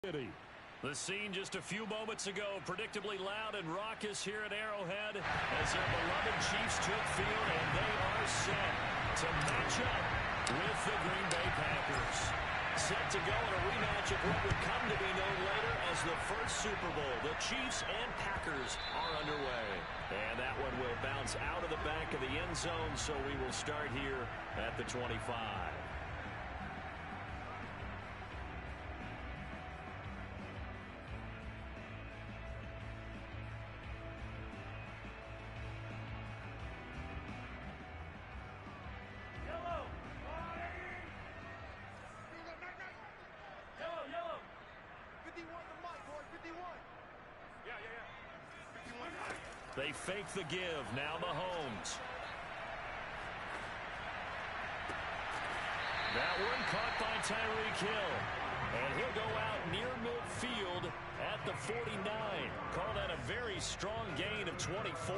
The scene just a few moments ago, predictably loud and raucous here at Arrowhead as their beloved Chiefs took field, and they are set to match up with the Green Bay Packers. Set to go in a rematch of what would come to be known later as the first Super Bowl. The Chiefs and Packers are underway. And that one will bounce out of the back of the end zone, so we will start here at the 25. They fake the give. Now Mahomes. That one caught by Tyreek Hill. And he'll go out near midfield at the 49. Call that a very strong gain of 24.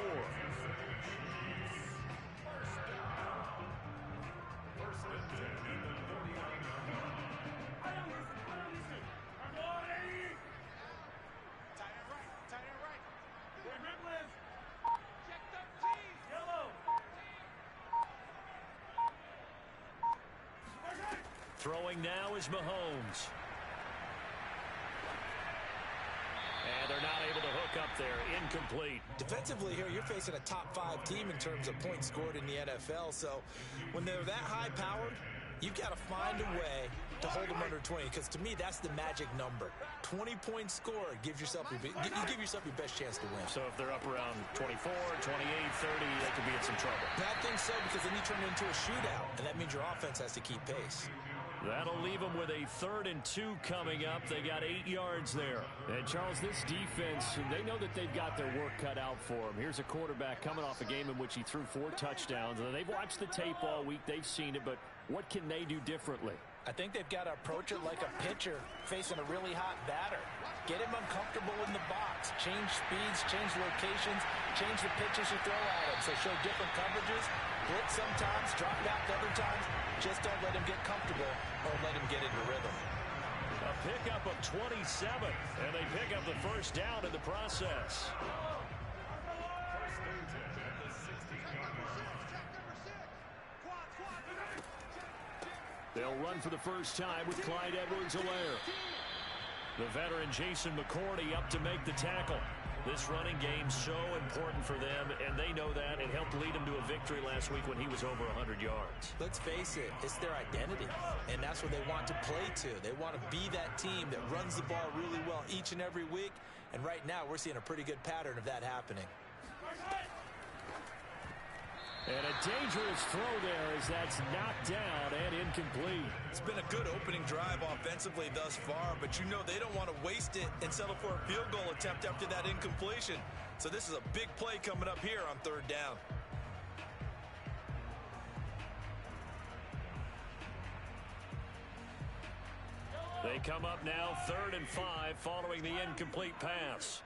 Throwing now is Mahomes. And they're not able to hook up there. Incomplete. Defensively here, you're facing a top 5 team in terms of points scored in the NFL. So when they're that high powered, you've got to find a way to hold them under 20. Because to me, that's the magic number. 20 points scored gives yourself you give yourself your best chance to win. So if they're up around 24, 28, 30, they could be in some trouble. I think so, because then you turn it into a shootout. And that means your offense has to keep pace. That'll leave them with a 3rd and 2 coming up. They got 8 yards there. And, Charles, this defense, they know that they've got their work cut out for them. Here's a quarterback coming off a game in which he threw 4 touchdowns. And they've watched the tape all week. They've seen it. But what can they do differently? I think they've got to approach it like a pitcher facing a really hot batter. Get him uncomfortable in the box. Change speeds, change locations, change the pitches you throw at him. So show different coverages. Blitz sometimes, drop back other times. Just don't let him get comfortable or let him get into rhythm. A pickup of 27, and they pick up the first down in the process. They'll run for the first time with Clyde Edwards-Helaire. The veteran Jason McCourty up to make the tackle. This running game so important for them, and they know that. It helped lead them to a victory last week when he was over 100 yards. Let's face it, it's their identity, and that's what they want to play to. They want to be that team that runs the ball really well each and every week, and right now we're seeing a pretty good pattern of that happening. And a dangerous throw there as that's knocked down and incomplete. It's been a good opening drive offensively thus far, but you know they don't want to waste it and settle for a field goal attempt after that incompletion. So this is a big play coming up here on 3rd down. They come up now 3rd and 5 following the incomplete pass.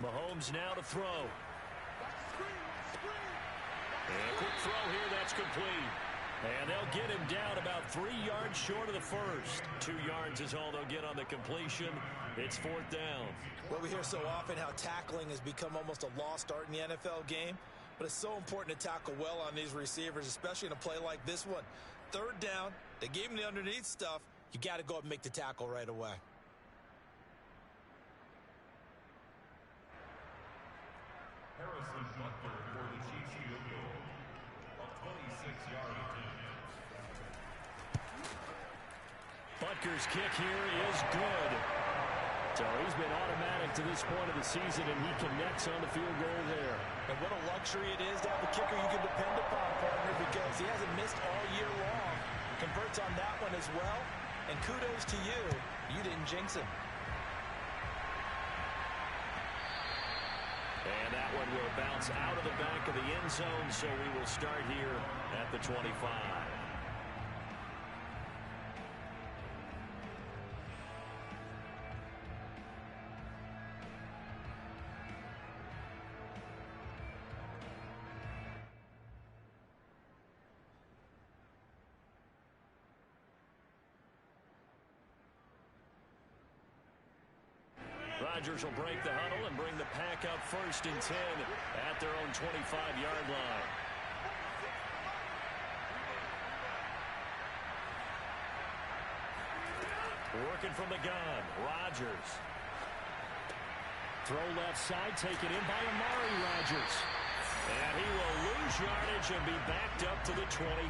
Mahomes now to throw. And a quick throw here, that's complete. And they'll get him down about 3 yards short of the first. 2 yards is all they'll get on the completion. It's 4th down. Well, we hear so often how tackling has become almost a lost art in the NFL game. But it's so important to tackle well on these receivers, especially in a play like this one. 3rd down, they gave him the underneath stuff. You got to go up and make the tackle right away. Harrison Butker for the Chiefs field goal. A 26-yard attempt. Butker's kick here is good. So he's been automatic to this point of the season, and he connects on the field goal there. And what a luxury it is to have a kicker you can depend upon, partner, because he hasn't missed all year long. Converts on that one as well. And kudos to you. You didn't jinx him. And that one will bounce out of the back of the end zone, so we will start here at the 25. Rodgers will break the huddle and bring the pack up 1st and 10 at their own 25-yard line. Working from the gun, Rodgers. Throw left side, taken in by Amari Rodgers. And he will lose yardage and be backed up to the 24.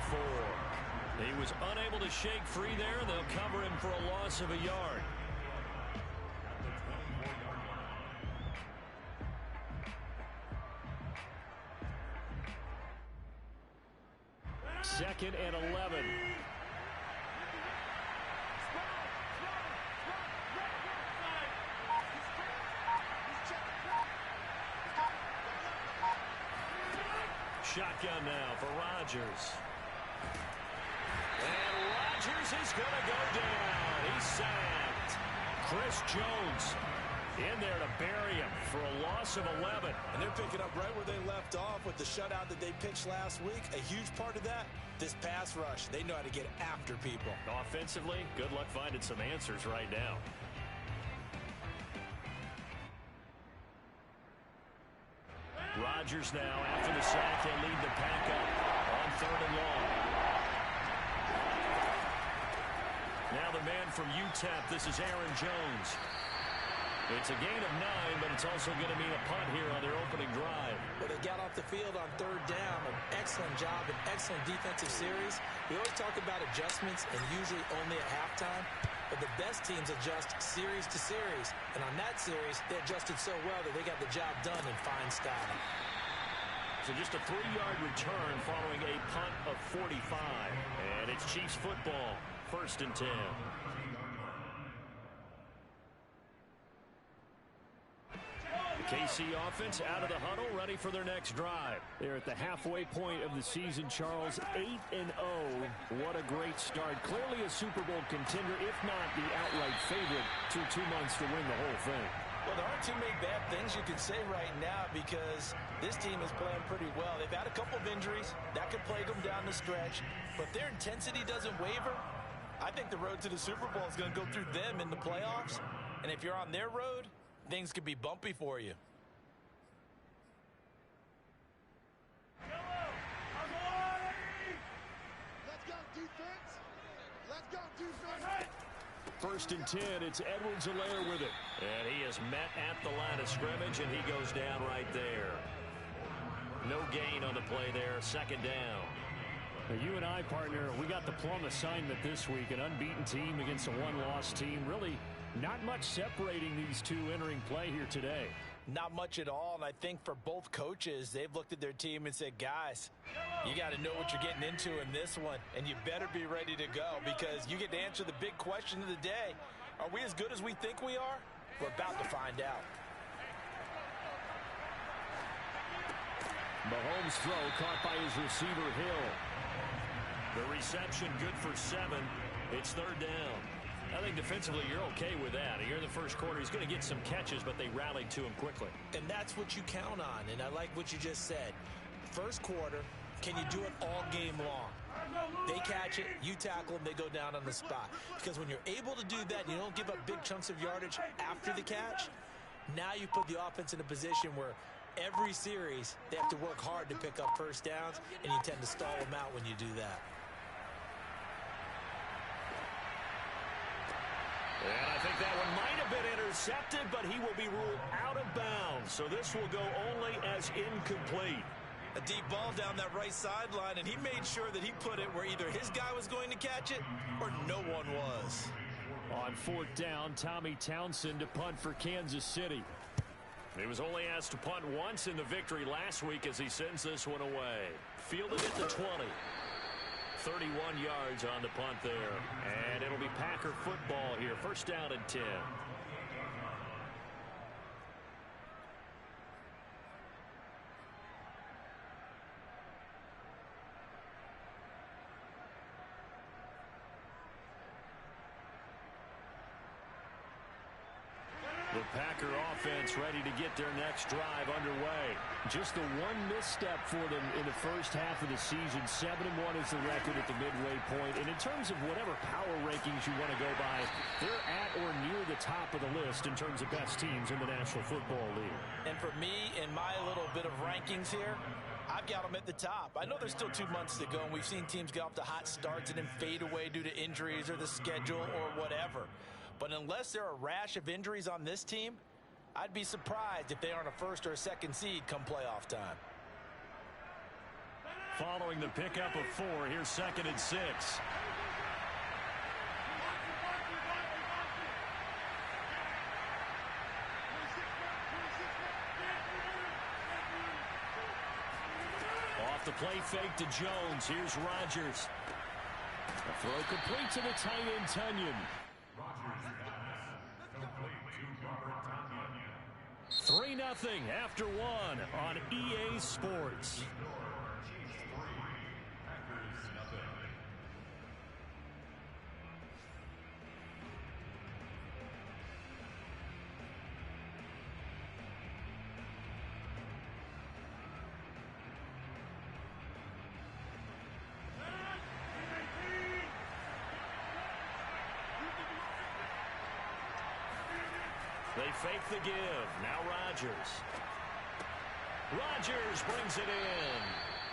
He was unable to shake free there. They'll cover him for a loss of a yard. Second and 11. Shotgun now for Rodgers. And Rodgers is going to go down. He's sacked. Chris Jones in there to bury him for a loss of 11. And they're picking up right where they left off with the shutout that they pitched last week. A huge part of that, this pass rush. They know how to get after people. Offensively, good luck finding some answers right now. Rodgers now, after the sack, he'll lead the pack up on 3rd and long. Now the man from UTEP, this is Aaron Jones. It's a gain of 9, but it's also going to mean a punt here on their opening drive. Well, they got off the field on 3rd down. An excellent job, an excellent defensive series. We always talk about adjustments, and usually only at halftime. But the best teams adjust series to series. And on that series, they adjusted so well that they got the job done in fine style. So just a 3-yard return following a punt of 45. And it's Chiefs football, 1st and 10. KC offense out of the huddle, ready for their next drive. They're at the halfway point of the season, Charles. 8-0. What a great start. Clearly a Super Bowl contender, if not the outright favorite, through 2 months to win the whole thing. Well, there aren't too many bad things you can say right now because this team is playing pretty well. They've had a couple of injuries. That could plague them down the stretch. But their intensity doesn't waver. I think the road to the Super Bowl is going to go through them in the playoffs. And if you're on their road, things could be bumpy for you. Let's go, defense. Let's go, defense. 1st and 10, it's Edwards-Helaire with it. And he is met at the line of scrimmage, and he goes down right there. No gain on the play there, 2nd down. Now, you and I, partner, we got the plum assignment this week. An unbeaten team against a one-loss team. Really not much separating these two entering play here today. Not much at all, and I think for both coaches, they've looked at their team and said, guys, you got to know what you're getting into in this one, and you better be ready to go because you get to answer the big question of the day. Are we as good as we think we are? We're about to find out. Mahomes' throw caught by his receiver, Hill. The reception good for 7. It's 3rd down. I think defensively you're okay with that. Here in the first quarter, he's going to get some catches, but they rallied to him quickly. And that's what you count on, and I like what you just said. First quarter, can you do it all game long? They catch it, you tackle them, they go down on the spot. Because when you're able to do that, you don't give up big chunks of yardage after the catch. Now you put the offense in a position where every series they have to work hard to pick up first downs, and you tend to stall them out when you do that. And I think that one might have been intercepted, but he will be ruled out of bounds. So this will go only as incomplete. A deep ball down that right sideline, and he made sure that he put it where either his guy was going to catch it or no one was. On 4th down, Tommy Townsend to punt for Kansas City. He was only asked to punt once in the victory last week as he sends this one away. Fielded at the 20. 31 yards on the punt there. And it'll be Packer football here. 1st down and 10. The Packer offense ready to get their next drive underway. Just the one misstep for them in the first half of the season. 7-1 is the record at the midway point. And in terms of whatever power rankings you want to go by, they're at or near the top of the list in terms of best teams in the National Football League. And for me, in my little bit of rankings here, I've got them at the top. I know there's still 2 months to go, and we've seen teams get off to hot starts and then fade away due to injuries or the schedule or whatever. But unless there are a rash of injuries on this team, I'd be surprised if they aren't a first or a second seed come playoff time. Following the pickup of 4, here's 2nd and 6. Off the play fake to Jones. Here's Rodgers. The throw complete to the tight end, Tunyon. 3-0 after 1 on EA Sports. They fake the give. Now Rodgers. Rodgers brings it in.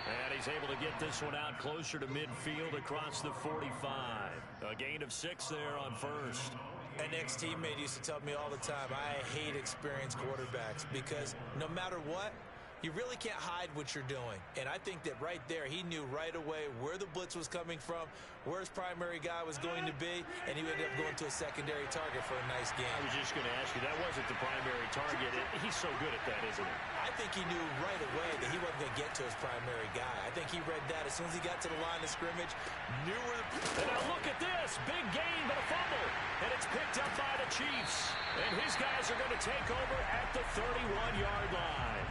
And he's able to get this one out closer to midfield across the 45. A gain of 6 there on first. An ex-teammate used to tell me all the time, I hate experienced quarterbacks because no matter what, you really can't hide what you're doing. And I think that right there, he knew right away where the blitz was coming from, where his primary guy was going to be, and he ended up going to a secondary target for a nice game. I was just going to ask you, that wasn't the primary target. He's so good at that, isn't he? I think he knew right away that he wasn't going to get to his primary guy. I think he read that as soon as he got to the line of scrimmage, knew where And now look at this. Big gain, but a fumble. And it's picked up by the Chiefs. And his guys are going to take over at the 31-yard line.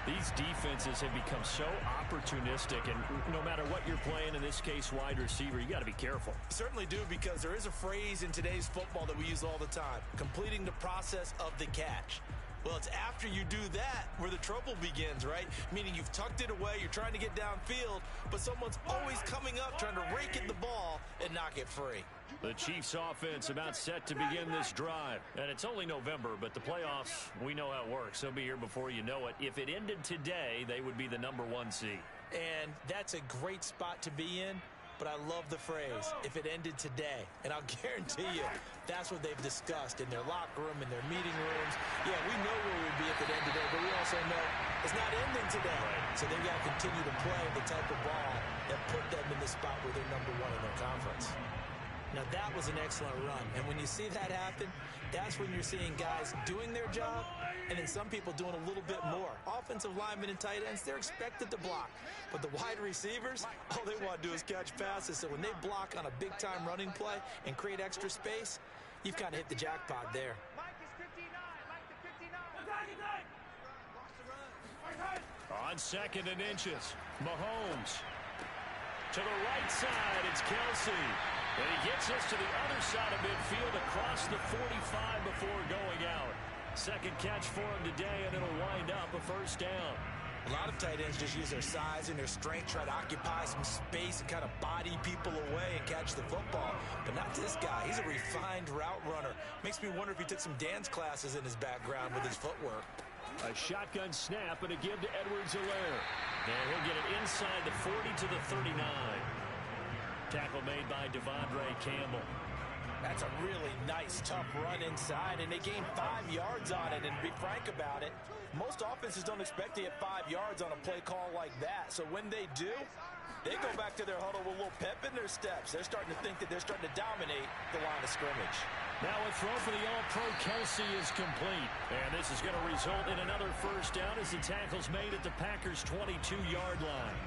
These defenses have become so opportunistic, and no matter what you're playing, in this case wide receiver, you got to be careful. Certainly do, because there is a phrase in today's football that we use all the time, completing the process of the catch. Well, it's after you do that where the trouble begins, right? Meaning you've tucked it away, you're trying to get downfield, but someone's always coming up trying to rake at the ball and knock it free. The Chiefs offense about set to begin this drive. And it's only November, but the playoffs, we know how it works. They'll be here before you know it. If it ended today, they would be the #1 seed. And that's a great spot to be in. But I love the phrase, if it ended today. And I'll guarantee you, that's what they've discussed in their locker room, in their meeting rooms. Yeah, we know where we'd be if it ended today, but we also know it's not ending today. So they've got to continue to play the type of ball that put them in the spot where they're #1 in their conference. Now, that was an excellent run. And when you see that happen, that's when you're seeing guys doing their job and then some people doing a little bit more. Offensive linemen and tight ends, they're expected to block. But the wide receivers, all they want to do is catch passes. So when they block on a big-time running play and create extra space, you've kind of hit the jackpot there. On 2nd and inches, Mahomes. To the right side, it's Kelsey. And he gets us to the other side of midfield across the 45 before going out. Second catch for him today, and it'll wind up a first down. A lot of tight ends just use their size and their strength, try to occupy some space and kind of body people away and catch the football. But not this guy. He's a refined route runner. Makes me wonder if he took some dance classes in his background with his footwork. A shotgun snap and a give to Edwards-Helaire. And he'll get it inside the 40 to the 39. Tackle made by Devondre Campbell. That's a really nice, tough run inside, and they gained 5 yards on it. And to be frank about it, most offenses don't expect to get 5 yards on a play call like that. So when they do, they go back to their huddle with a little pep in their steps. They're starting to think that they're starting to dominate the line of scrimmage. Now a throw for the All-Pro Kelsey is complete. And this is going to result in another first down as the tackle's made at the Packers' 22-yard line.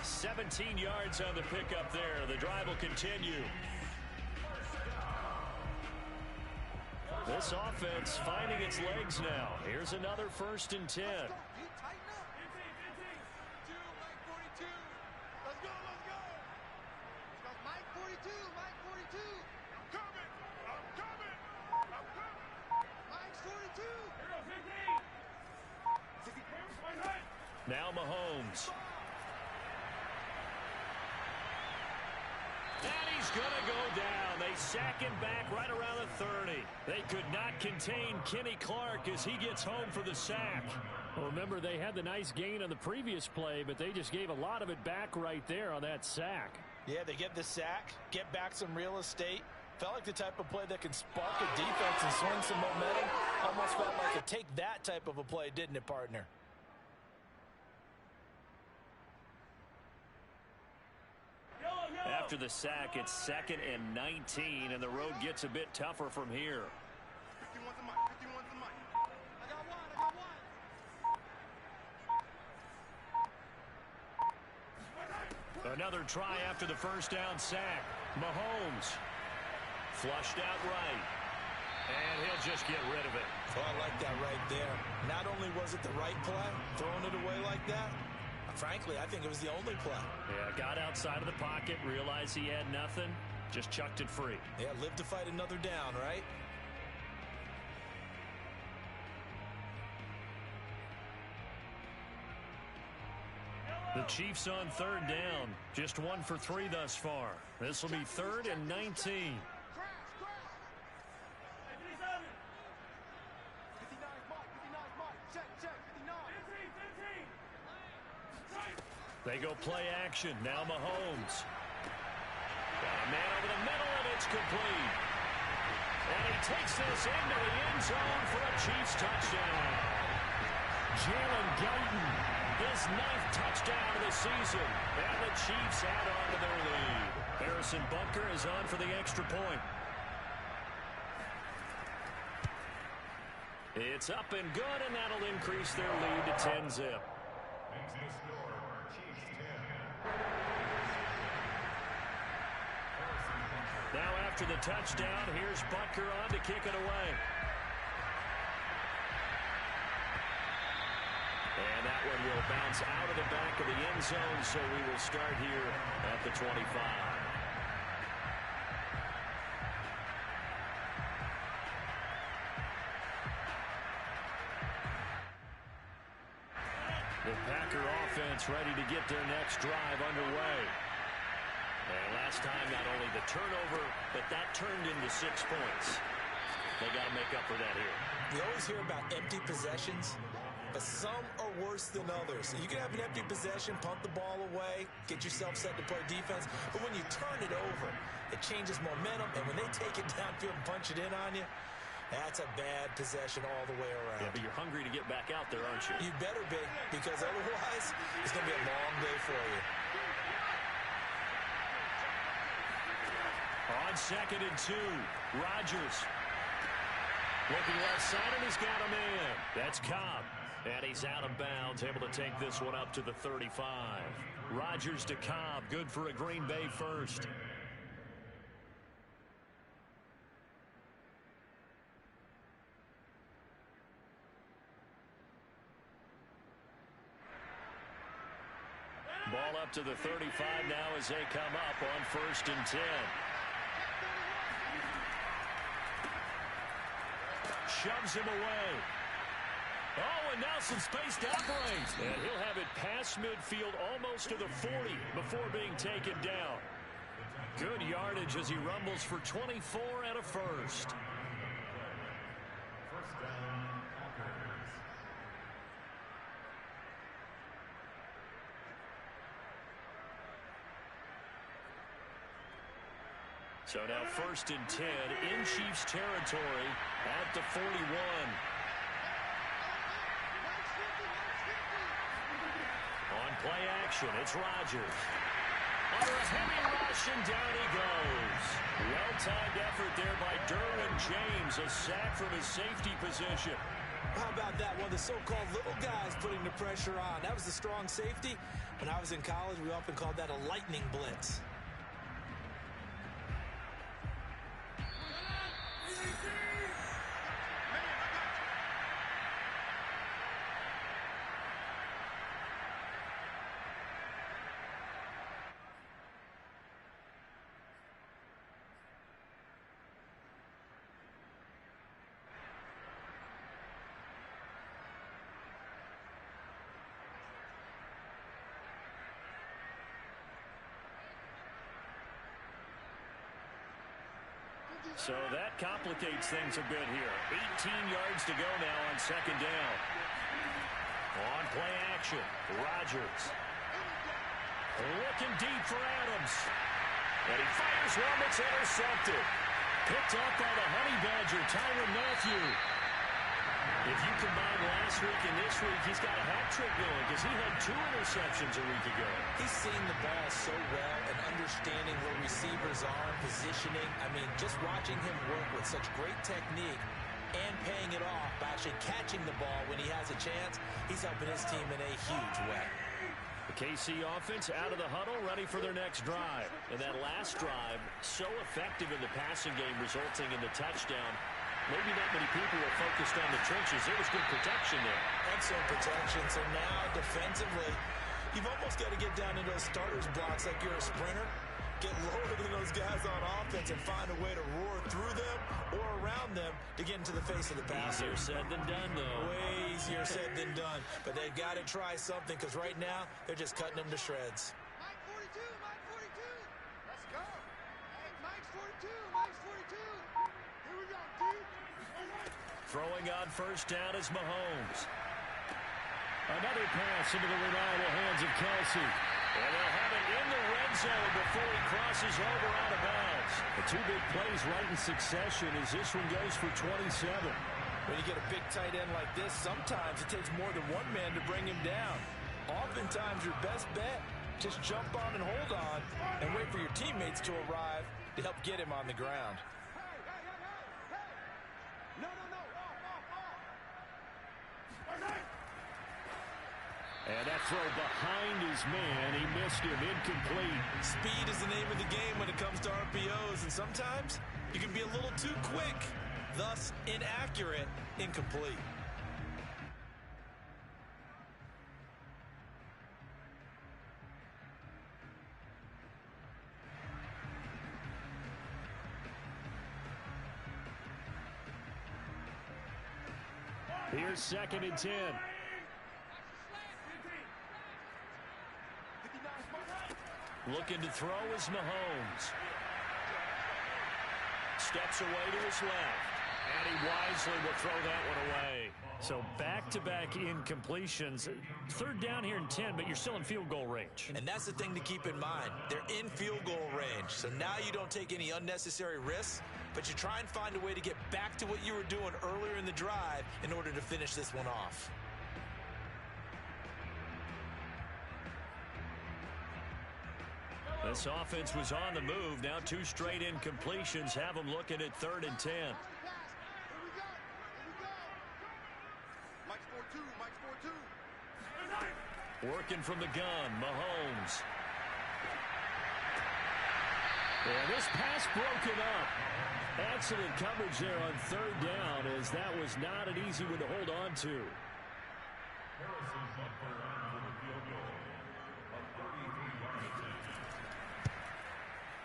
17 yards on the pickup there. The drive will continue. This offense finding its legs now. Here's another 1st and 10. Let's go. Mike 42. I'm coming. Mike's Now Mahomes. And he's going to go down. They sack him back right around the 30. They could not contain Kenny Clark as he gets home for the sack. Well, remember, they had the nice gain on the previous play, but they just gave a lot of it back right there on that sack. Yeah, they get the sack, get back some real estate. Felt like the type of play that can spark a defense and swing some momentum. Almost felt like a take that type of a play, didn't it, partner? After the sack, it's 2nd and 19, and the road gets a bit tougher from here. Another try after the first down sack. Mahomes flushed out right, and he'll just get rid of it. Oh, I like that right there. Not only was it the right play, throwing it away like that, frankly, I think it was the only play. Yeah, got outside of the pocket, realized he had nothing, just chucked it free. Yeah, live to fight another down, right? The Chiefs on 3rd down. Just 1 for 3 thus far. This will be 3rd and 19. They go play action. Now Mahomes. Got a man over the middle, and it's complete. And he takes this into the end zone for a Chiefs touchdown. Jalen Guyton, his 9th touchdown of the season. And the Chiefs add on to their lead. Harrison Bunker is on for the extra point. It's up and good, and that'll increase their lead to 10-zip. Now after the touchdown, here's Bunker on to kick it away. And that one will bounce out of the back of the end zone, so we will start here at the 25. The Packer offense ready to get their next drive underway. And last time, not only the turnover, but that turned into 6 points. They got to make up for that here. We always hear about empty possessions, but some are worse than others. You can have an empty possession, punt the ball away, get yourself set to play defense, but when you turn it over, it changes momentum, and when they take it downfield and punch it in on you, that's a bad possession all the way around. Yeah, but you're hungry to get back out there, aren't you? You better be, because otherwise, it's going to be a long day for you. On 2nd and 2, Rodgers. Looking left side, and he's got a man. That's Cobb. And he's out of bounds, able to take this one up to the 35. Rodgers to Cobb, good for a Green Bay first. Ball up to the 35 now as they come up on 1st and 10. Shoves him away. Oh, and now some space to operate. And he'll have it past midfield almost to the 40 before being taken down. Good yardage as he rumbles for 24 and a first. So now 1st and 10 in Chiefs territory at the 41. On play action, it's Rodgers. Under a heavy rush, and down he goes. Well-timed effort there by Derwin James. A sack from his safety position. How about that? One of the so-called little guys putting the pressure on. That was the strong safety. When I was in college, we often called that a lightning blitz. So that complicates things a bit here. 18 yards to go now on second down. On play action, Rodgers. Looking deep for Adams. And he fires one that's intercepted. Picked up by the Honey Badger, Tyrann Mathieu. If you combine last week and this week, he's got a hat trick going because he had 2 interceptions a week ago. He's seen the ball so well and understanding where receivers are, positioning. I mean, just watching him work with such great technique and paying it off by actually catching the ball when he has a chance, he's helping his team in a huge way. The KC offense out of the huddle, ready for their next drive. And that last drive, so effective in the passing game, resulting in the touchdown. Maybe not many people were focused on the trenches. There was good protection there. Excellent protection. So now, defensively, you've almost got to get down into those starters blocks like you're a sprinter. Get lower than those guys on offense and find a way to roar through them or around them to get into the face of the passer. Easier said than done, though. Way easier said than done. But they've got to try something because right now, they're just cutting them to shreds. Mike 42, Mike 42. Let's go. Hey, Mike's 42, Mike's 42. Here we go, dude. Throwing on first down is Mahomes. Another pass into the reliable hands of Kelsey. And they'll have it in the red zone before he crosses over out of bounds. The 2 big plays right in succession as this one goes for 27. When you get a big tight end like this, sometimes it takes more than one man to bring him down. Oftentimes, your best bet, just jump on and hold on and wait for your teammates to arrive to help get him on the ground. And that throw behind his man, he missed him, incomplete. Speed is the name of the game when it comes to RPOs, and sometimes you can be a little too quick, thus inaccurate, incomplete. Here's 2nd and 10. Looking to throw is Mahomes. Steps away to his left. And he wisely will throw that one away. So back-to-back incompletions. 3rd down here and 10, but you're still in field goal range. And that's the thing to keep in mind. They're in field goal range. So now you don't take any unnecessary risks, but you try and find a way to get back to what you were doing earlier in the drive in order to finish this one off. This offense was on the move. Now 2 straight incompletions have them looking at 3rd and 10. Here we go. Mike's 4-2, Mike's 4-2. Working from the gun, Mahomes. And this pass broken up. Excellent coverage there on 3rd down, as that was not an easy one to hold on to. Harrison's up for the field goal. A 33-yard attempt.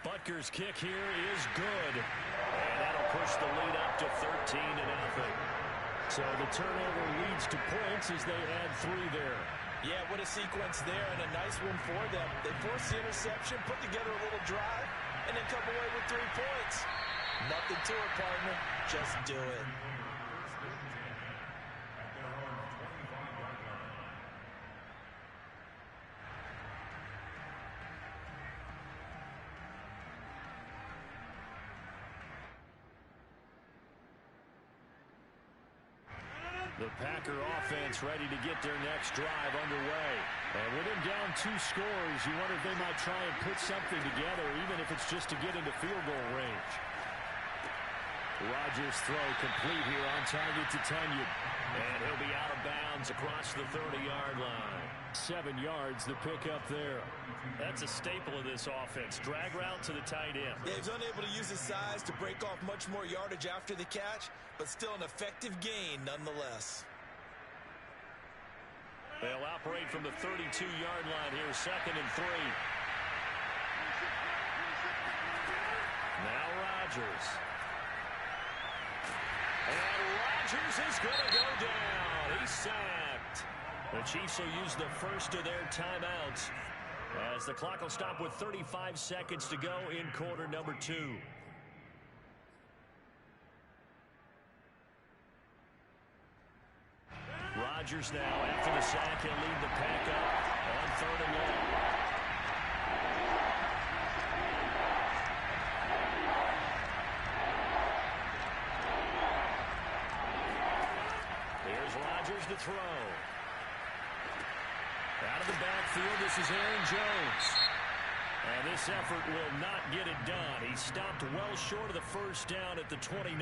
Butker's kick here is good. And that'll push the lead up to 13-0. So the turnover leads to points as they add 3 there. Yeah, what a sequence there, and a nice one for them. They force the interception, put together a little drive, and then come away with 3 points. Nothing to it, partner. Just do it. The Packer offense ready to get their next drive underway. And with them down 2 scores, you wonder if they might try and put something together, even if it's just to get into field goal range. Rodgers' throw complete here on target to Tunyon. And he'll be out of bounds across the 30-yard line. 7 yards, the pickup there. That's a staple of this offense. Drag route to the tight end. Yeah, he's unable to use his size to break off much more yardage after the catch, but still an effective gain nonetheless. They'll operate from the 32-yard line here, 2nd and 3. Now Rodgers. And Rodgers is going to go down. He's sacked. The Chiefs will use the first of their timeouts as the clock will stop with 35 seconds to go in quarter number 2. Rodgers now after the sack. He'll lead the pack up on 3rd and long. Here's Rodgers to throw. Out of the backfield, this is Aaron Jones. And this effort will not get it done. He stopped well short of the first down at the 29.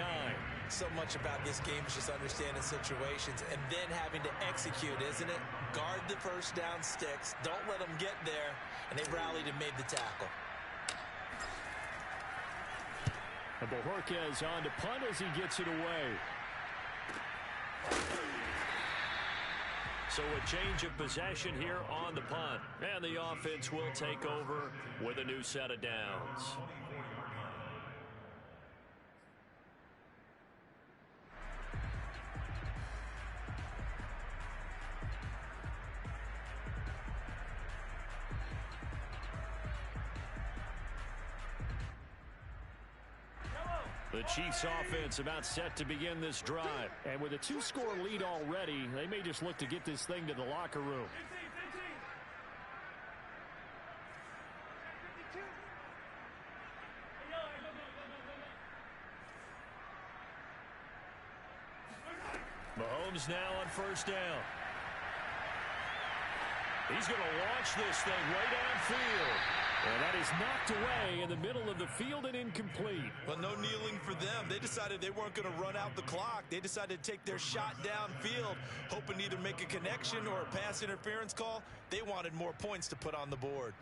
So much about this game is just understanding situations and then having to execute, isn't it? Guard the first down sticks. Don't let them get there. And they rallied and made the tackle. And Bojorquez on to punt as he gets it away. So a change of possession here on the punt. And the offense will take over with a new set of downs. The Chiefs offense about set to begin this drive. And with a 2-score lead already, they may just look to get this thing to the locker room. Mahomes now on first down. He's going to launch this thing way downfield. And that is knocked away in the middle of the field and incomplete. Well, no kneeling for them. They decided they weren't going to run out the clock. They decided to take their shot downfield, hoping to either make a connection or a pass interference call. They wanted more points to put on the board.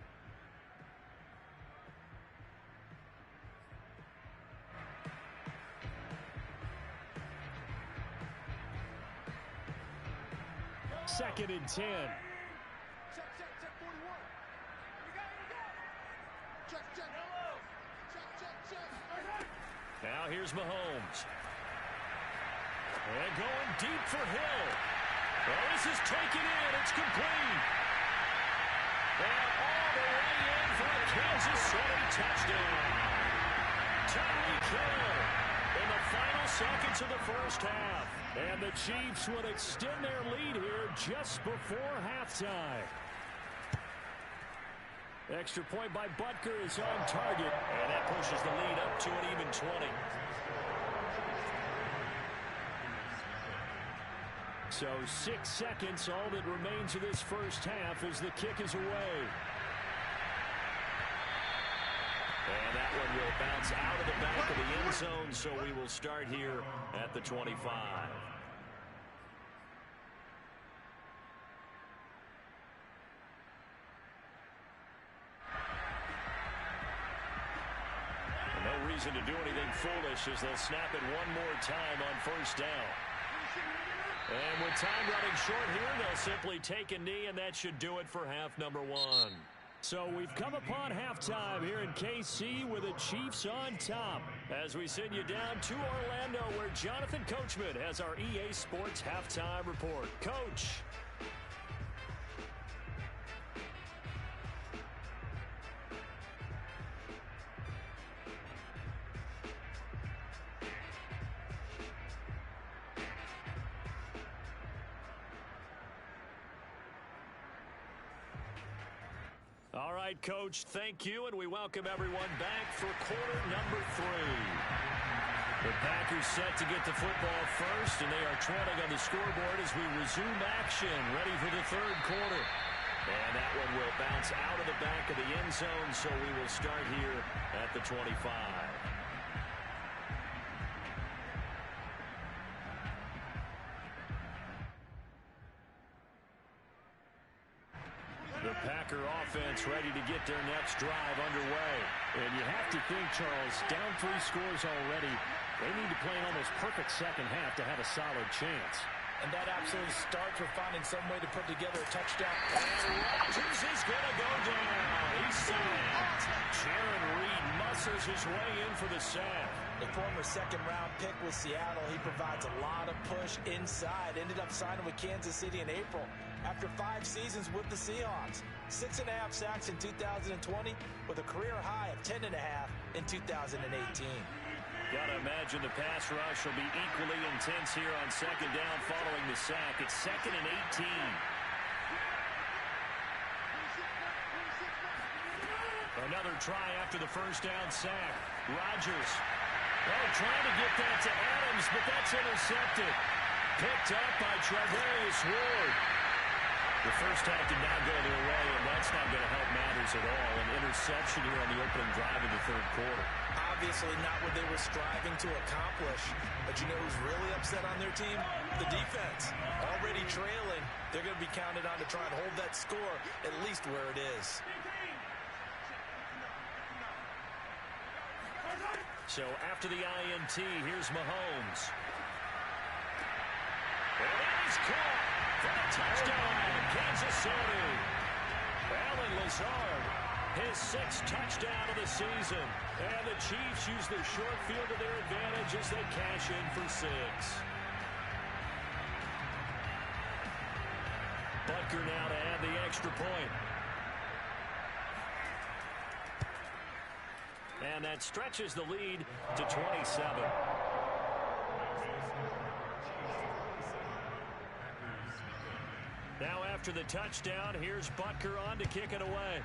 Second and 10. Check 41. Here we go. Check. Now here's Mahomes. And going deep for Hill. Well, this is taken in. It's complete. And all the way in for a Kansas City touchdown. Tyreek Hill in the final seconds of the first half. And the Chiefs will extend their lead here just before halftime. Extra point by Butker is on target. And that pushes the lead up to an even 20. So 6 seconds, all that remains of this first half as the kick is away. And that one will bounce out of the back of the end zone, so we will start here at the 25. No reason to do anything foolish as they'll snap it one more time on first down. And with time running short here, they'll simply take a knee, and that should do it for half number one. So we've come upon halftime here in KC with the Chiefs on top. As we send you down to Orlando, where Jonathan Coachman has our EA Sports halftime report. Coach. All right, Coach, thank you, and we welcome everyone back for quarter number 3. The Packers set to get the football first, and they are trailing on the scoreboard as we resume action, ready for the third quarter. And that one will bounce out of the back of the end zone, so we will start here at the 25. The Packer offense ready to get their next drive underway. And you have to think, Charles, down 3 scores already. They need to play an almost perfect second half to have a solid chance. And that absolutely starts with finding some way to put together a touchdown. And Rodgers is going to go down. He's sacked. Jaron Reed muscles his way in for the sack. A former second-round pick with Seattle, he provides a lot of push inside. Ended up signing with Kansas City in April after 5 seasons with the Seahawks. 6.5 sacks in 2020 with a career high of 10.5 in 2018. Gotta imagine the pass rush will be equally intense here on second down following the sack. It's 2nd and 18. Another try after the first down sack. Rodgers. Oh, trying to get that to Adams, but that's intercepted. Picked up by Travarius Ward. The first half did not go their way, and that's not going to help matters at all. An interception here on the opening drive of the third quarter. Obviously not what they were striving to accomplish. But you know who's really upset on their team? The defense. Already trailing. They're going to be counted on to try and hold that score at least where it is. So after the INT, here's Mahomes. And he's caught for the touchdown, Kansas City. Allen Lazard, his 6th touchdown of the season. And the Chiefs use the short field to their advantage as they cash in for 6. Butker now to add the extra point. And that stretches the lead to 27. Now after the touchdown, here's Butker on to kick it away.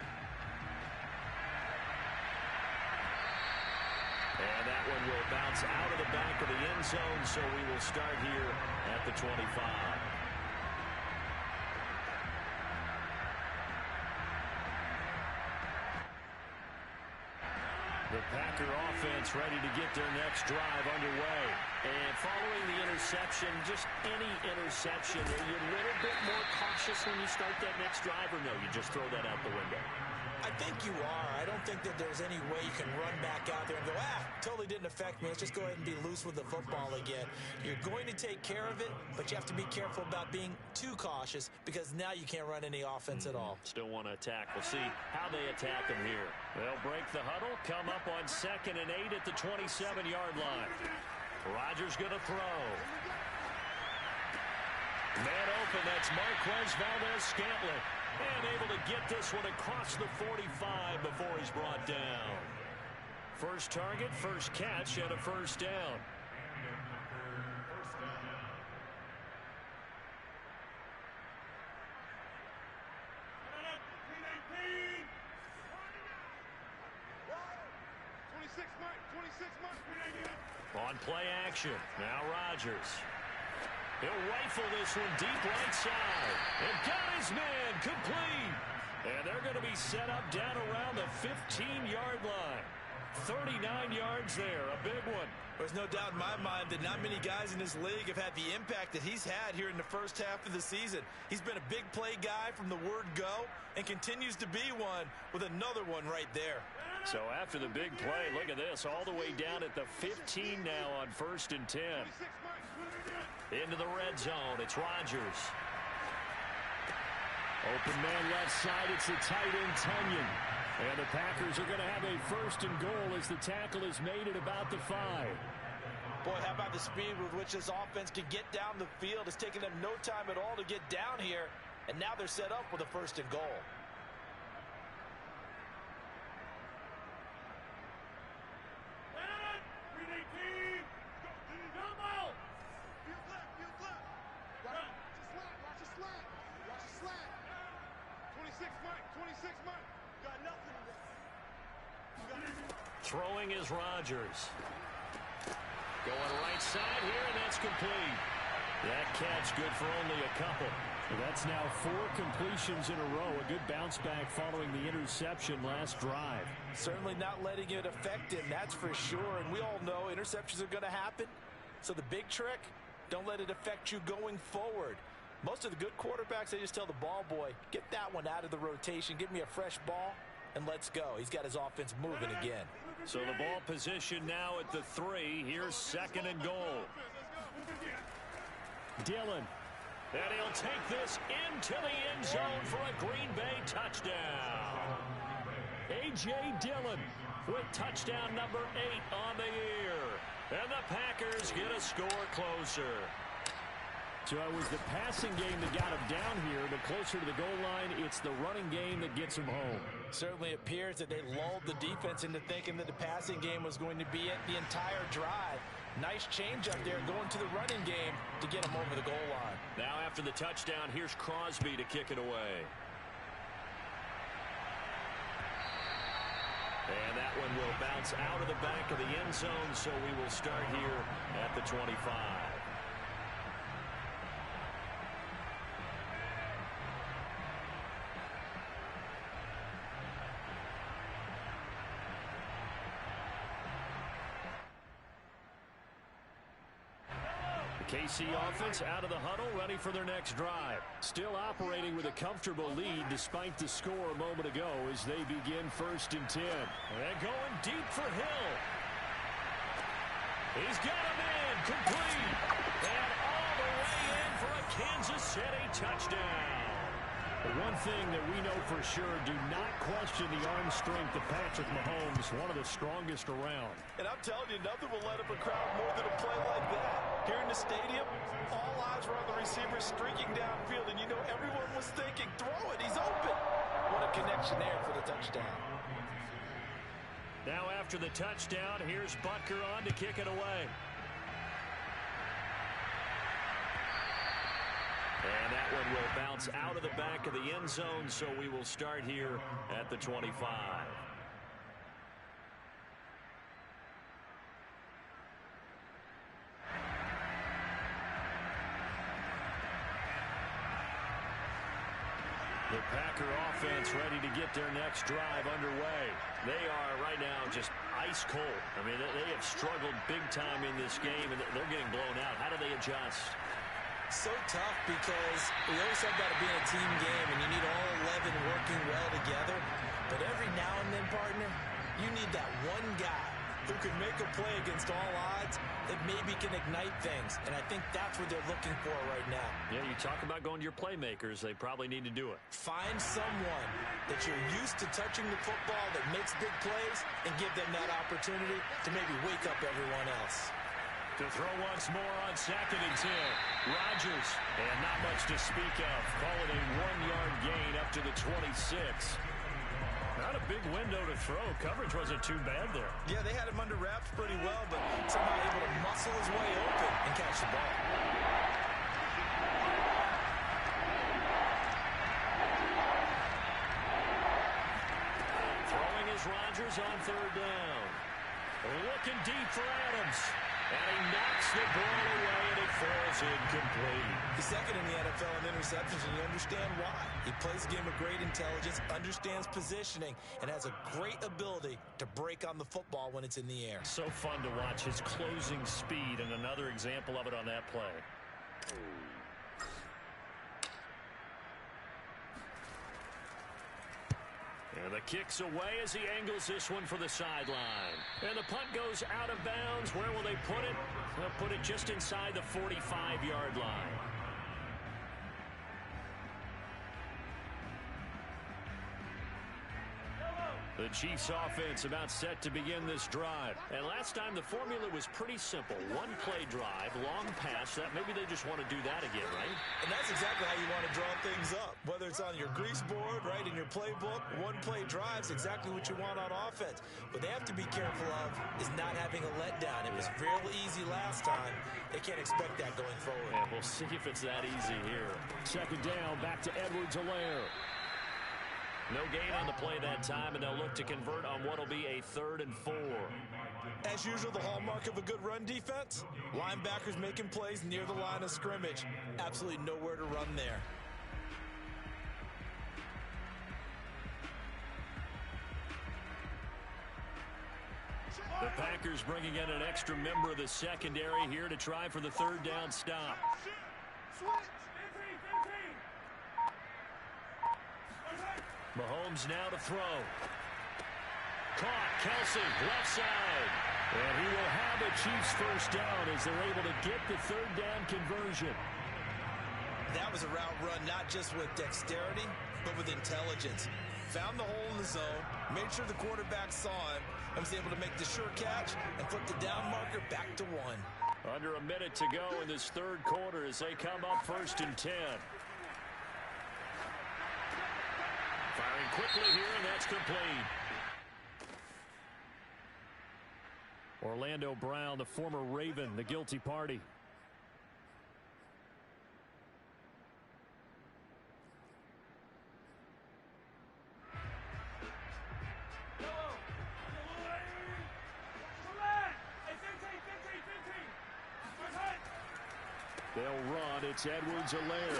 And that one will bounce out of the back of the end zone, so we will start here at the 25. The Packer offense ready to get their next drive underway. And following the interception, just any interception, are you a little bit more cautious when you start that next drive, or no, you just throw that out the window? I think you are. I don't think that there's any way you can run back out there and go, totally didn't affect me. Let's just go ahead and be loose with the football again. You're going to take care of it, but you have to be careful about being too cautious because now you can't run any offense at all. Still want to attack. We'll see how they attack them here. They'll break the huddle, come up on 2nd and 8 at the 27-yard line. Rodgers going to throw. Man open, that's Marquez Valdez-Scantling. And able to get this one across the 45 before he's brought down. First target, first catch, and a first down. On play action, now Rodgers. He'll rifle this one deep right side. And got his man complete. And they're going to be set up down around the 15-yard line. 39 yards there, a big one. There's no doubt in my mind that not many guys in this league have had the impact that he's had here in the first half of the season. He's been a big play guy from the word go and continues to be one with another one right there. So after the big play, look at this, all the way down at the 15 now on 1st and 10. Into the red zone, it's Rodgers. Open man left side, it's the tight end Tunyon. And the Packers are going to have a 1st and goal as the tackle is made at about the 5. Boy, how about the speed with which this offense can get down the field? It's taken them no time at all to get down here, and now they're set up with a 1st and goal. Throwing is Rodgers. Going right side here, and that's complete. That catch good for only a couple. That's now 4 completions in a row. A good bounce back following the interception last drive. Certainly not letting it affect him, that's for sure. And we all know interceptions are going to happen. So the big trick, don't let it affect you going forward. Most of the good quarterbacks, they just tell the ball boy, get that one out of the rotation, give me a fresh ball, and let's go. He's got his offense moving again. So the ball position now at the 3. Here's 2nd and goal. Dillon. And he'll take this into the end zone for a Green Bay touchdown. A.J. Dillon with touchdown number 8 on the year. And the Packers get a score closer. So it was the passing game that got him down here, but closer to the goal line, it's the running game that gets him home. Certainly appears that they lulled the defense into thinking that the passing game was going to be it the entire drive. Nice change up there going to the running game to get him over the goal line. Now after the touchdown, here's Crosby to kick it away. And that one will bounce out of the back of the end zone, so we will start here at the 25. KC offense out of the huddle, ready for their next drive. Still operating with a comfortable lead despite the score a moment ago as they begin 1st and 10. And going deep for Hill. He's got him in, complete. And all the way in for a Kansas City touchdown. But one thing that we know for sure, do not question the arm strength of Patrick Mahomes, one of the strongest around. And I'm telling you, nothing will let up a crowd more than a play like that. Here in the stadium, all eyes were on the receiver streaking downfield, and you know everyone was thinking, throw it, he's open. What a connection there for the touchdown. Now after the touchdown, here's Butker on to kick it away. And that one will bounce out of the back of the end zone, so we will start here at the 25. The Packer offense ready to get their next drive underway. They are right now just ice cold. I mean, they have struggled big time in this game, and they're getting blown out. How do they adjust? So tough because we always have got to be in a team game, and you need all 11 working well together. But every now and then, partner, you need that one guy who can make a play against all odds that maybe can ignite things. And I think that's what they're looking for right now. Yeah, you talk about going to your playmakers. They probably need to do it. Find someone that you're used to touching the football that makes big plays and give them that opportunity to maybe wake up everyone else. To throw once more on 2nd and 10. Rodgers, and not much to speak of. Call it a 1-yard gain up to the 26. Not a big window to throw. Coverage wasn't too bad there. Yeah, they had him under wraps pretty well, but somehow able to muscle his way open and catch the ball. Throwing is Rodgers on 3rd down. Looking deep for Adams. And he knocks the ball away, and it falls incomplete. He's second in the NFL in interceptions, and you understand why. He plays a game of great intelligence, understands positioning, and has a great ability to break on the football when it's in the air. So fun to watch his closing speed, and another example of it on that play. And the kick's away as he angles this one for the sideline. And the punt goes out of bounds. Where will they put it? They'll put it just inside the 45-yard line. The Chiefs offense about set to begin this drive. And last time the formula was pretty simple. One play drive, long pass. That maybe they just want to do that again, right? And that's exactly how you want to draw things up. Whether it's on your grease board, right, in your playbook, one play drive's exactly what you want on offense. What they have to be careful of is not having a letdown. It was real easy last time. They can't expect that going forward. Yeah, we'll see if it's that easy here. 2nd down, back to Edwards-Helaire. No gain on the play that time, and they'll look to convert on what will be a 3rd and 4. As usual, the hallmark of a good run defense, linebackers making plays near the line of scrimmage. Absolutely nowhere to run there. The Packers bringing in an extra member of the secondary here to try for the 3rd down stop. Mahomes now to throw. Caught. Kelsey, left side. And he will have a Chiefs 1st down as they're able to get the 3rd down conversion. That was a route run not just with dexterity, but with intelligence. Found the hole in the zone, made sure the quarterback saw it, and was able to make the sure catch and flip the down marker back to 1. Under a minute to go in this third quarter as they come up 1st and 10. Firing quickly here, and that's complete. Orlando Brown, the former Raven, the guilty party. They'll run. It's Edwards-Helaire.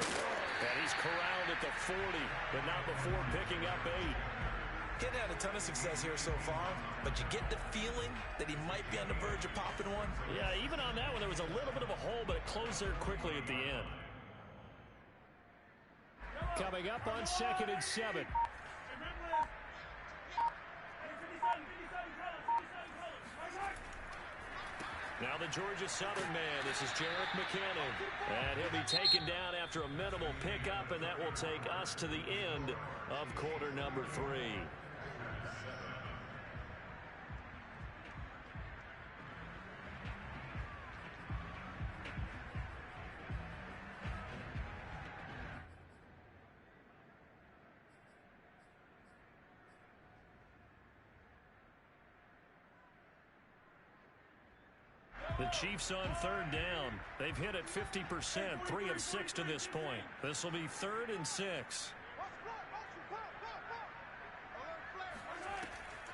And he's corralled at the 40, but not before picking up 8. Getting had a ton of success here so far, but you get the feeling that he might be on the verge of popping one. Yeah, even on that one, there was a little bit of a hole, but it closed there quickly at the end. Coming up on 2nd and 7. Now the Georgia Southern man, this is Jerick McKinnon. And he'll be taken down after a minimal pickup, and that will take us to the end of quarter number 3. The Chiefs on 3rd down. They've hit it 50%, 3 of 6 to this point. This will be 3rd and 6.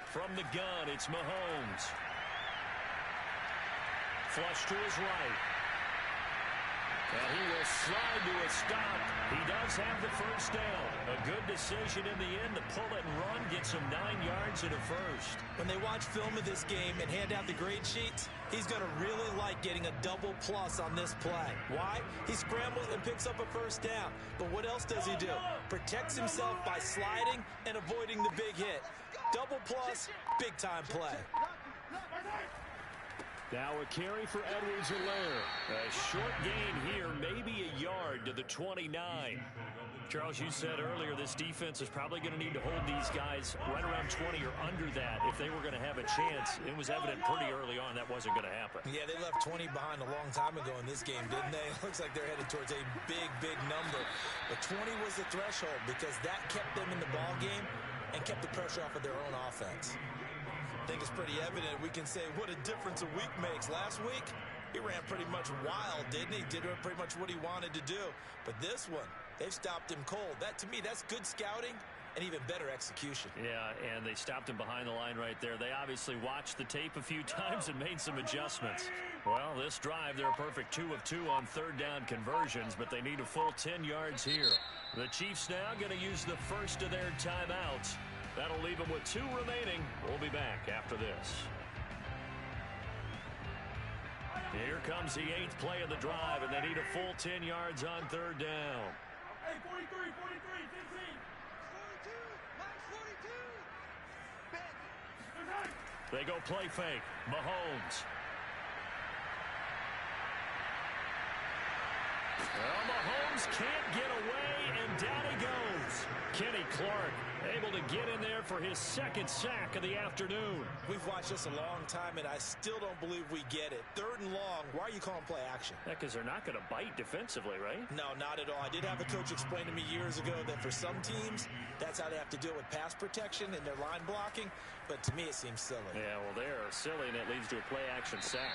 From the gun, it's Mahomes. Flush to his right. And he will slide to a stop. He does have the first down. A good decision in the end to pull it and run, gets him 9 yards and a first. When they watch film of this game and hand out the grade sheets, he's going to really like getting a double plus on this play. Why? He scrambles and picks up a first down. But what else does he do? Protects himself by sliding and avoiding the big hit. Double plus, big time play. Now a carry for Edwards-Helaire. A short gain here, maybe a yard to the 29. Charles, you said earlier this defense is probably going to need to hold these guys right around 20 or under that if they were going to have a chance. It was evident pretty early on that wasn't going to happen. Yeah, they left 20 behind a long time ago in this game, didn't they? It looks like they're headed towards a big, big number. But 20 was the threshold because that kept them in the ball game and kept the pressure off of their own offense. I think it's pretty evident we can say what a difference a week makes. Last week, he ran pretty much wild, didn't he? Did pretty much what he wanted to do. But this one, they've stopped him cold. That, to me, that's good scouting and even better execution. Yeah, and they stopped him behind the line right there. They obviously watched the tape a few times and made some adjustments. Well, this drive, they're a perfect 2 of 2 on 3rd down conversions, but they need a full 10 yards here. The Chiefs now going to use the first of their timeouts. That'll leave them with 2 remaining. We'll be back after this. Here comes the 8th play of the drive, and they need a full 10 yards on 3rd down. Hey, 43, 43, 15. 42, They go play fake. Mahomes. Well, Mahomes can't get away, and down he goes. Kenny Clark able to get in there for his 2nd sack of the afternoon. We've watched this a long time, and I still don't believe we get it. 3rd and long, why are you calling play action? Yeah, because they're not going to bite defensively, right? No, not at all. I did have a coach explain to me years ago that for some teams, that's how they have to deal with pass protection and their line blocking. But to me, it seems silly. Yeah, well, they're silly, and it leads to a play-action sack.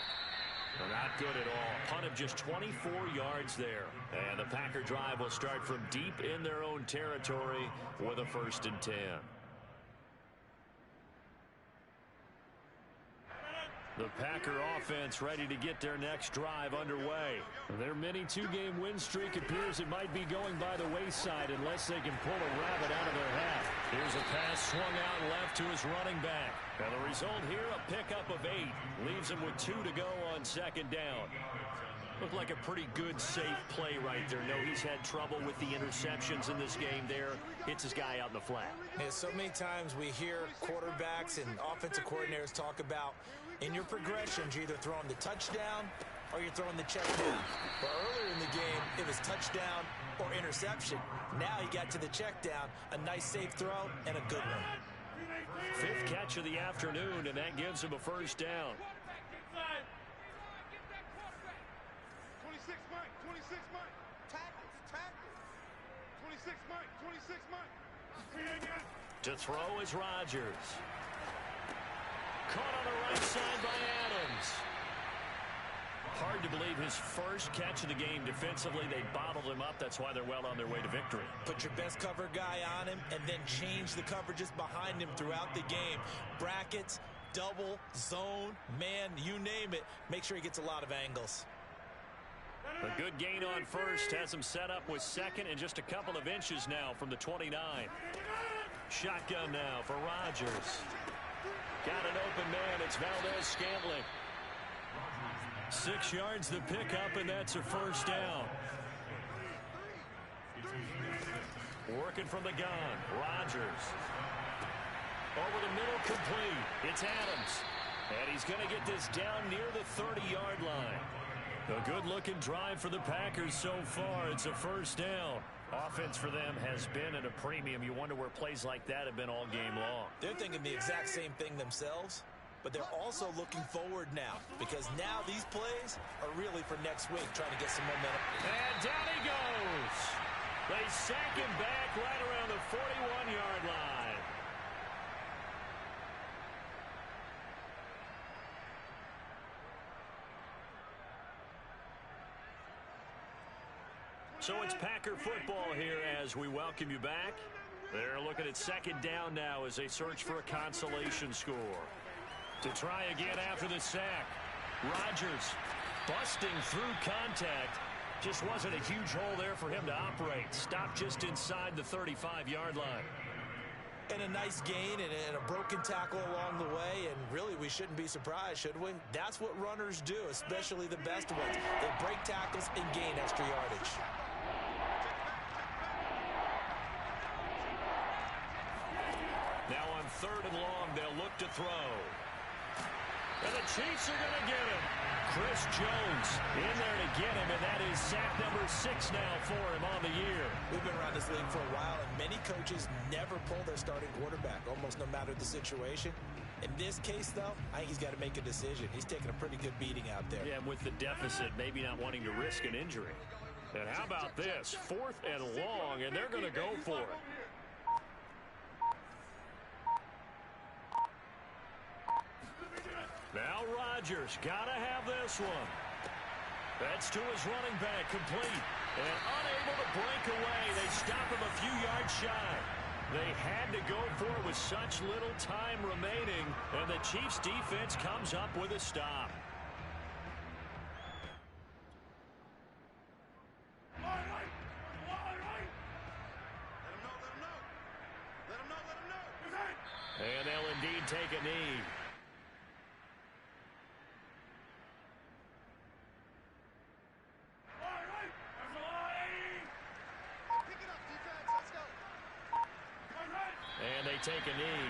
They're not good at all. Punt of just 24 yards there. And the Packer drive will start from deep in their own territory with a 1st and 10. The Packer offense ready to get their next drive underway. Their mini 2-game win streak appears it might be going by the wayside unless they can pull a rabbit out of their hat. Here's a pass swung out left to his running back. And the result here, a pickup of 8. Leaves him with 2 to go on 2nd down. Looked like a pretty good, safe play right there. No, he's had trouble with the interceptions in this game there. Hits his guy out in the flat. Yeah, so many times we hear quarterbacks and offensive coordinators talk about in your progressions, you're either throwing the touchdown or you're throwing the check down. But earlier in the game, it was touchdown or interception. Now he got to the check down, a nice safe throw, and a good one. 5th catch of the afternoon, and that gives him a 1st down. Mike. 26, Mike. To throw is Rodgers. Caught on the right side by Adams. Hard to believe his first catch of the game defensively. They bottled him up. That's why they're well on their way to victory. Put your best cover guy on him and then change the coverages behind him throughout the game. Brackets, double, zone, man, you name it. Make sure he gets a lot of angles. A good gain on first has him set up with second and just a couple of inches now from the 29. Shotgun now for Rodgers. Got an open man. It's Valdez-Scantling. 6 yards the pickup, and that's a first down. Working from the gun. Rodgers. Over the middle, complete. It's Adams. And he's going to get this down near the 30-yard line. A good-looking drive for the Packers so far. It's a first down. Offense for them has been at a premium. You wonder where plays like that have been all game long. They're thinking the exact same thing themselves, but they're also looking forward now because now these plays are really for next week, trying to get some momentum. And down he goes. They sack him back right around the 41-yard line. So it's Packer football here as we welcome you back. They're looking at second down now as they search for a consolation score. To try again after the sack. Rodgers busting through contact. Just wasn't a huge hole there for him to operate. Stopped just inside the 35-yard line. And a nice gain and a broken tackle along the way, and really we shouldn't be surprised, should we? That's what runners do, especially the best ones. They break tackles and gain extra yardage. Now on 3rd and long, they'll look to throw. And the Chiefs are going to get him. Chris Jones in there to get him, and that is sack number 6 now for him on the year. We've been around this league for a while, and many coaches never pull their starting quarterback, almost no matter the situation. In this case, though, I think he's got to make a decision. He's taking a pretty good beating out there. Yeah, with the deficit, maybe not wanting to risk an injury. And how about this? 4th and long, and they're going to go for it. Now Rodgers, gotta have this one. That's to his running back, complete. And unable to break away. They stop him a few yards shy. They had to go for it with such little time remaining, and the Chiefs defense comes up with a stop. And they'll indeed take a knee. And they take a knee.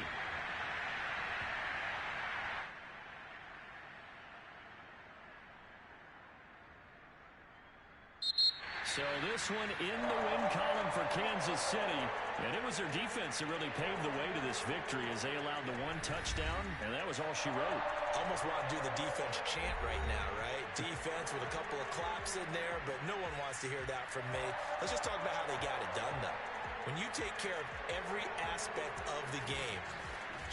So this one in the win column for Kansas City. And it was their defense that really paved the way to this victory as they allowed the 1 touchdown, and that was all she wrote. Almost want to do the defense chant right now, right? Defense with a couple of claps in there, but no one wants to hear that from me. Let's just talk about how they got it done, though. When you take care of every aspect of the game,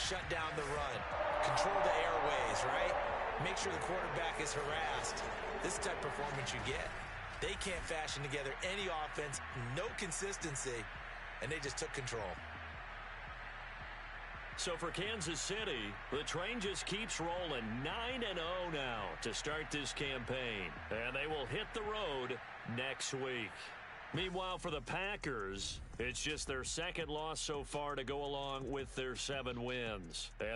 shut down the run, control the airways, right? Make sure the quarterback is harassed. This is the type of performance you get. They can't fashion together any offense, no consistency, and they just took control. So for Kansas City, the train just keeps rolling 9-0 now to start this campaign. And they will hit the road next week. Meanwhile, for the Packers, it's just their second loss so far to go along with their 7 wins. And